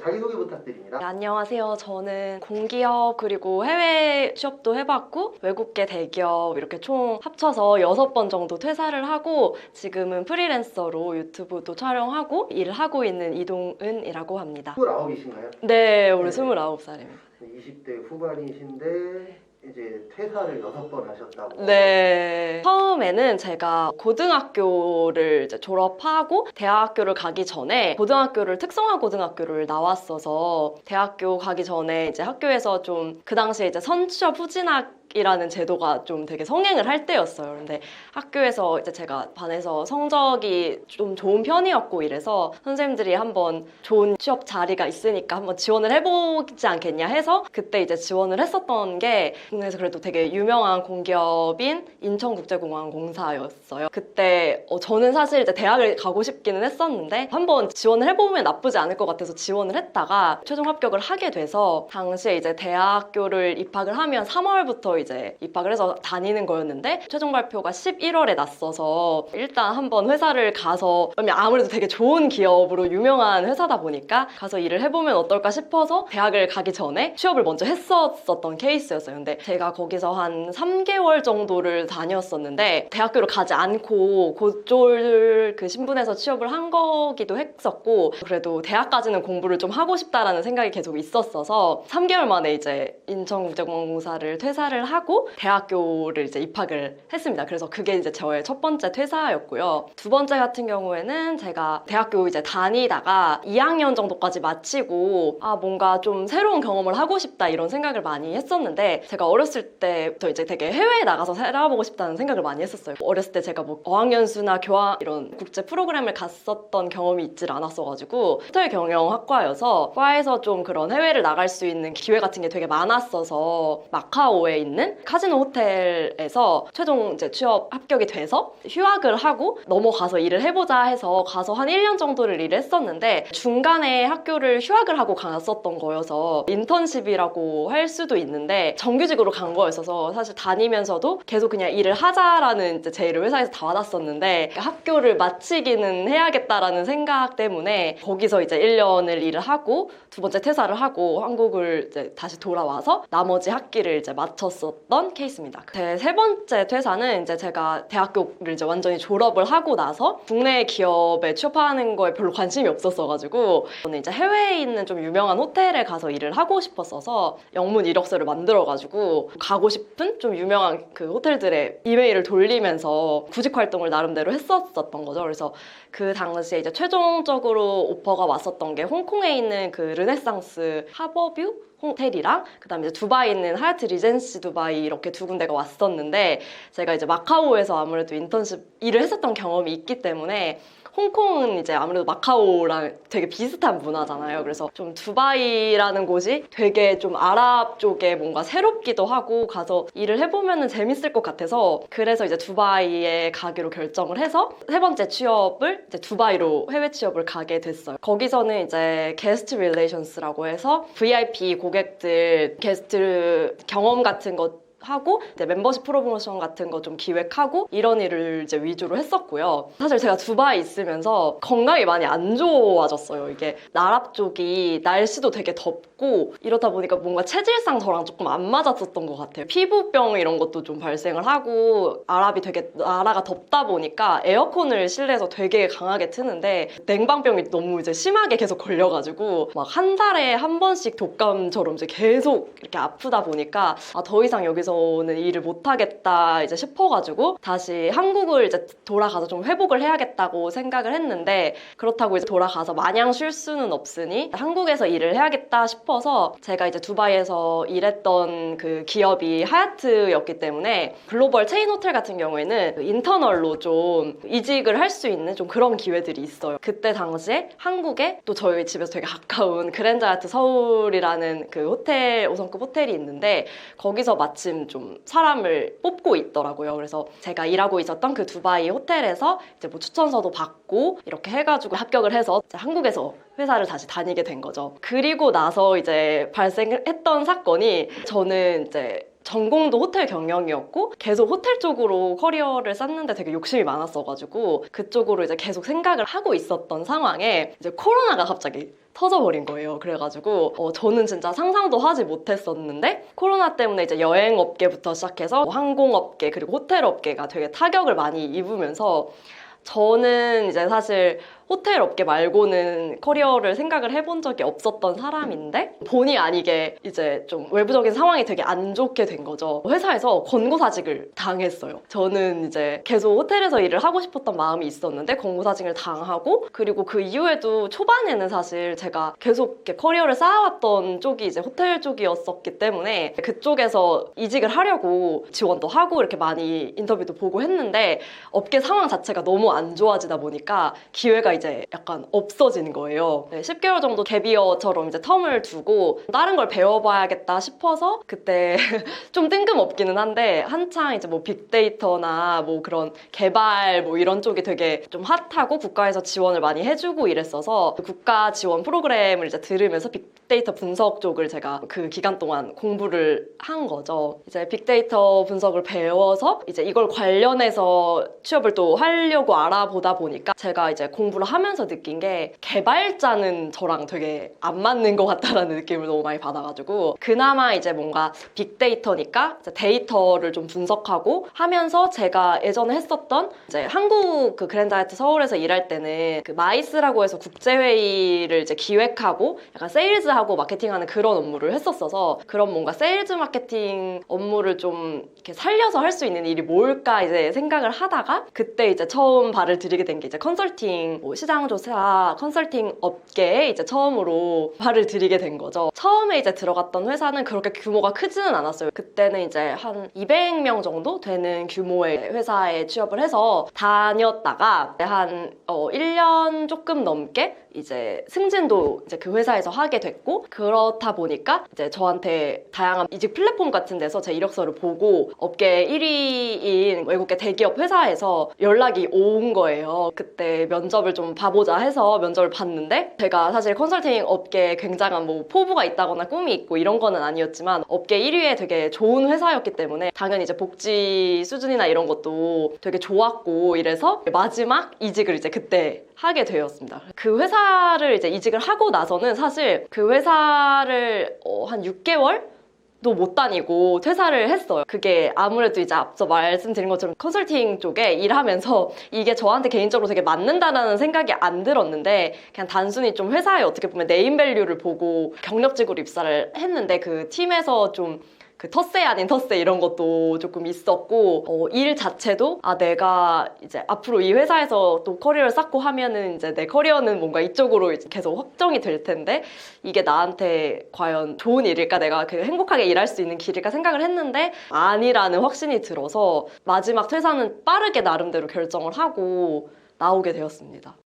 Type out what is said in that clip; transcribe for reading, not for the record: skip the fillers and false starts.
자기소개 부탁드립니다. 네, 안녕하세요. 저는 공기업 그리고 해외 취업도 해봤고 외국계 대기업 이렇게 총 합쳐서 6번 정도 퇴사를 하고 지금은 프리랜서로 유튜브도 촬영하고 일을 하고 있는 이동은이라고 합니다. 29이신가요? 네, 올해 네. 29살입니다. 20대 후반이신데 이제 퇴사를 6번 하셨다고. 네. 처음에는 제가 고등학교를 이제 졸업하고 대학교를 가기 전에 고등학교를 특성화 고등학교를 나왔어서 대학교 가기 전에 이제 학교에서 좀 그 당시에 이제 선취업 후진학이라는 제도가 좀 되게 성행을 할 때였어요. 근데 학교에서 이제 제가 반에서 성적이 좀 좋은 편이었고 이래서 선생님들이 한번 좋은 취업 자리가 있으니까 한번 지원을 해보지 않겠냐 해서 그때 이제 지원을 했었던 게 국내에서 그래도 되게 유명한 공기업인 인천국제공항공사였어요. 그때 저는 사실 이제 대학을 가고 싶기는 했었는데 한번 지원을 해보면 나쁘지 않을 것 같아서 지원을 했다가 최종 합격을 하게 돼서 당시에 이제 대학교를 입학을 하면 3월부터 이제 입학을 해서 다니는 거였는데 최종 발표가 11월에 났어서 일단 한번 회사를 가서 아무래도 되게 좋은 기업으로 유명한 회사다 보니까 가서 일을 해보면 어떨까 싶어서 대학을 가기 전에 취업을 먼저 했었던 케이스였어요. 근데 제가 거기서 한 3개월 정도를 다녔었는데 대학교를 가지 않고 곧졸 그 신분에서 취업을 한 거기도 했었고 그래도 대학까지는 공부를 좀 하고 싶다라는 생각이 계속 있었어서 3개월 만에 이제 인천국제공항공사를 퇴사를 하고 대학교를 이제 입학을 했습니다. 그래서 그게 이제 저의 첫 번째 퇴사였고요. 두 번째 같은 경우에는 제가 대학교 이제 다니다가 2학년 정도까지 마치고 뭔가 좀 새로운 경험을 하고 싶다 이런 생각을 많이 했었는데 제가 어렸을 때부터 이제 되게 해외에 나가서 살아보고 싶다는 생각을 많이 했었어요. 어렸을 때 제가 뭐 어학연수나 교환 이런 국제 프로그램을 갔었던 경험이 있질 않았어가지고 호텔 경영학과여서 과에서 좀 그런 해외를 나갈 수 있는 기회 같은 게 되게 많았어서 마카오에 있는 카지노 호텔에서 최종 이제 취업 합격이 돼서 휴학을 하고 넘어가서 일을 해보자 해서 가서 한 1년 정도를 일을 했었는데 중간에 학교를 휴학을 하고 갔었던 거여서 인턴십이라고 할 수도 있는데 정규직으로 간 거였어서 사실 다니면서도 계속 그냥 일을 하자라는 이제 제의를 회사에서 다 받았었는데 학교를 마치기는 해야겠다라는 생각 때문에 거기서 이제 1년을 일을 하고 두 번째 퇴사를 하고 한국을 이제 다시 돌아와서 나머지 학기를 이제 마쳤었던 케이스입니다. 제 세 번째 퇴사는 이제 제가 대학교를 이제 완전히 졸업을 하고 나서 국내 기업에 취업하는 거에 별로 관심이 없었어가지고 저는 이제 해외에 있는 좀 유명한 호텔에 가서 일을 하고 싶었어서 영문 이력서를 만들어가지고 가고 싶은 좀 유명한 그 호텔들의 이메일을 돌리면서 구직 활동을 나름대로 했었던 거죠. 그래서 그 당시에 이제 최종적으로 오퍼가 왔었던 게 홍콩에 있는 그 르네상스 하버뷰 호텔이랑 그다음에 이제 두바이에 있는 하얏트 리젠시 두바이 이렇게 두 군데가 왔었는데 제가 이제 마카오에서 아무래도 인턴십 일을 했었던 경험이 있기 때문에 홍콩은 이제 아무래도 마카오랑 되게 비슷한 문화잖아요. 그래서 좀 두바이라는 곳이 되게 좀 아랍 쪽에 뭔가 새롭기도 하고 가서 일을 해보면 재밌을 것 같아서 그래서 이제 두바이에 가기로 결정을 해서 세 번째 취업을 이제 두바이로 해외 취업을 가게 됐어요. 거기서는 이제 게스트 릴레이션스라고 해서 VIP 고객들 게스트 경험 같은 것 하고 이제 멤버십 프로모션 같은 거 좀 기획하고 이런 일을 이제 위주로 했었고요. 사실 제가 두바이 있으면서 건강이 많이 안 좋아졌어요. 이게 나랍 쪽이 날씨도 되게 덥고 이러다 보니까 뭔가 체질상 저랑 조금 안 맞았었던 것 같아요. 피부병 이런 것도 좀 발생을 하고 아랍이 되게 나라가 덥다 보니까 에어컨을 실내에서 되게 강하게 트는데 냉방병이 너무 이제 심하게 계속 걸려가지고 막 한 달에 한 번씩 독감처럼 이제 계속 이렇게 아프다 보니까 더 이상 여기서는 일을 못하겠다 이제 싶어가지고 다시 한국을 이제 돌아가서 좀 회복을 해야겠다고 생각을 했는데 그렇다고 이제 돌아가서 마냥 쉴 수는 없으니 한국에서 일을 해야겠다 싶어서 제가 이제 두바이에서 일했던 그 기업이 하얏트였기 때문에 글로벌 체인 호텔 같은 경우에는 인터널로 좀 이직을 할 수 있는 좀 그런 기회들이 있어요. 그때 당시에 한국에 또 저희 집에서 되게 가까운 그랜드 하얏트 서울이라는 그 호텔 5성급 호텔이 있는데 거기서 마침 좀 사람을 뽑고 있더라고요. 그래서 제가 일하고 있었던 그 두바이 호텔에서 이제 뭐 추천서도 받고 이렇게 해가지고 합격을 해서 이제 한국에서 회사를 다시 다니게 된 거죠. 그리고 나서 이제 발생했던 사건이 저는 이제 전공도 호텔 경영이었고 계속 호텔 쪽으로 커리어를 쌓는데 되게 욕심이 많았어가지고 그쪽으로 이제 계속 생각을 하고 있었던 상황에 이제 코로나가 갑자기 터져버린 거예요. 그래가지고 저는 진짜 상상도 하지 못했었는데 코로나 때문에 이제 여행업계부터 시작해서 항공업계 그리고 호텔업계가 되게 타격을 많이 입으면서 저는 이제 사실 호텔 업계 말고는 커리어를 생각을 해본 적이 없었던 사람인데 본의 아니게 이제 좀 외부적인 상황이 되게 안 좋게 된 거죠. 회사에서 권고사직을 당했어요. 저는 이제 계속 호텔에서 일을 하고 싶었던 마음이 있었는데 권고사직을 당하고 그리고 그 이후에도 초반에는 사실 제가 계속 이렇게 커리어를 쌓아왔던 쪽이 이제 호텔 쪽이었었기 때문에 그쪽에서 이직을 하려고 지원도 하고 이렇게 많이 인터뷰도 보고 했는데 업계 상황 자체가 너무 안 좋아지다 보니까 기회가 이제 약간 없어지는 거예요. 10개월 정도 갭이어처럼 이제 텀을 두고 다른 걸 배워봐야겠다 싶어서 그때 좀 뜬금없기는 한데 한창 이제 뭐 빅데이터나 뭐 그런 개발 뭐 이런 쪽이 되게 좀 핫하고 국가에서 지원을 많이 해주고 이랬어서 국가 지원 프로그램을 이제 들으면서 빅데이터 분석 쪽을 제가 그 기간 동안 공부를 한 거죠. 이제 빅데이터 분석을 배워서 이제 이걸 관련해서 취업을 또 하려고 알아보다 보니까 제가 이제 공부를 하면서 느낀 게 개발자는 저랑 되게 안 맞는 것 같다라는 느낌을 너무 많이 받아가지고 그나마 이제 뭔가 빅데이터니까 이제 데이터를 좀 분석하고 하면서 제가 예전에 했었던 이제 한국 그 그랜드 하얏트 서울에서 일할 때는 그 마이스라고 해서 국제회의를 이제 기획하고 약간 세일즈하고 마케팅하는 그런 업무를 했었어서 그런 뭔가 세일즈 마케팅 업무를 좀 이렇게 살려서 할 수 있는 일이 뭘까 이제 생각을 하다가 그때 이제 처음 발을 들이게 된 게 이제 컨설팅 뭐 시장조사 컨설팅 업계에 이제 처음으로 발을 들이게 된 거죠. 처음에 이제 들어갔던 회사는 그렇게 규모가 크지는 않았어요. 그때는 이제 한 200명 정도 되는 규모의 회사에 취업을 해서 다녔다가 한 1년 조금 넘게 이제 승진도 이제 그 회사에서 하게 됐고 그렇다 보니까 이제 저한테 다양한 이직 플랫폼 같은 데서 제 이력서를 보고 업계 1위인 외국계 대기업 회사에서 연락이 온 거예요. 그때 면접을 좀 봐보자 해서 면접을 봤는데 제가 사실 컨설팅 업계에 굉장한 뭐 포부가 있다거나 꿈이 있고 이런 거는 아니었지만 업계 1위에 되게 좋은 회사였기 때문에 당연히 이제 복지 수준이나 이런 것도 되게 좋았고 이래서 마지막 이직을 이제 그때 하게 되었습니다. 그 회사를 이제 이직을 하고 나서는 사실 그 회사를 한 6개월? 도 못 다니고 퇴사를 했어요. 그게 아무래도 이제 앞서 말씀드린 것처럼 컨설팅 쪽에 일하면서 이게 저한테 개인적으로 되게 맞는다라는 생각이 안 들었는데 그냥 단순히 좀 회사에 어떻게 보면 네임밸류를 보고 경력직으로 입사를 했는데 그 팀에서 좀 그 텃세 아닌 텃세 이런 것도 조금 있었고 일 자체도 내가 이제 앞으로 이 회사에서 또 커리어를 쌓고 하면은 이제 내 커리어는 뭔가 이쪽으로 이제 계속 확정이 될 텐데 이게 나한테 과연 좋은 일일까 내가 그 행복하게 일할 수 있는 길일까 생각을 했는데 아니라는 확신이 들어서 마지막 퇴사는 빠르게 나름대로 결정을 하고 나오게 되었습니다.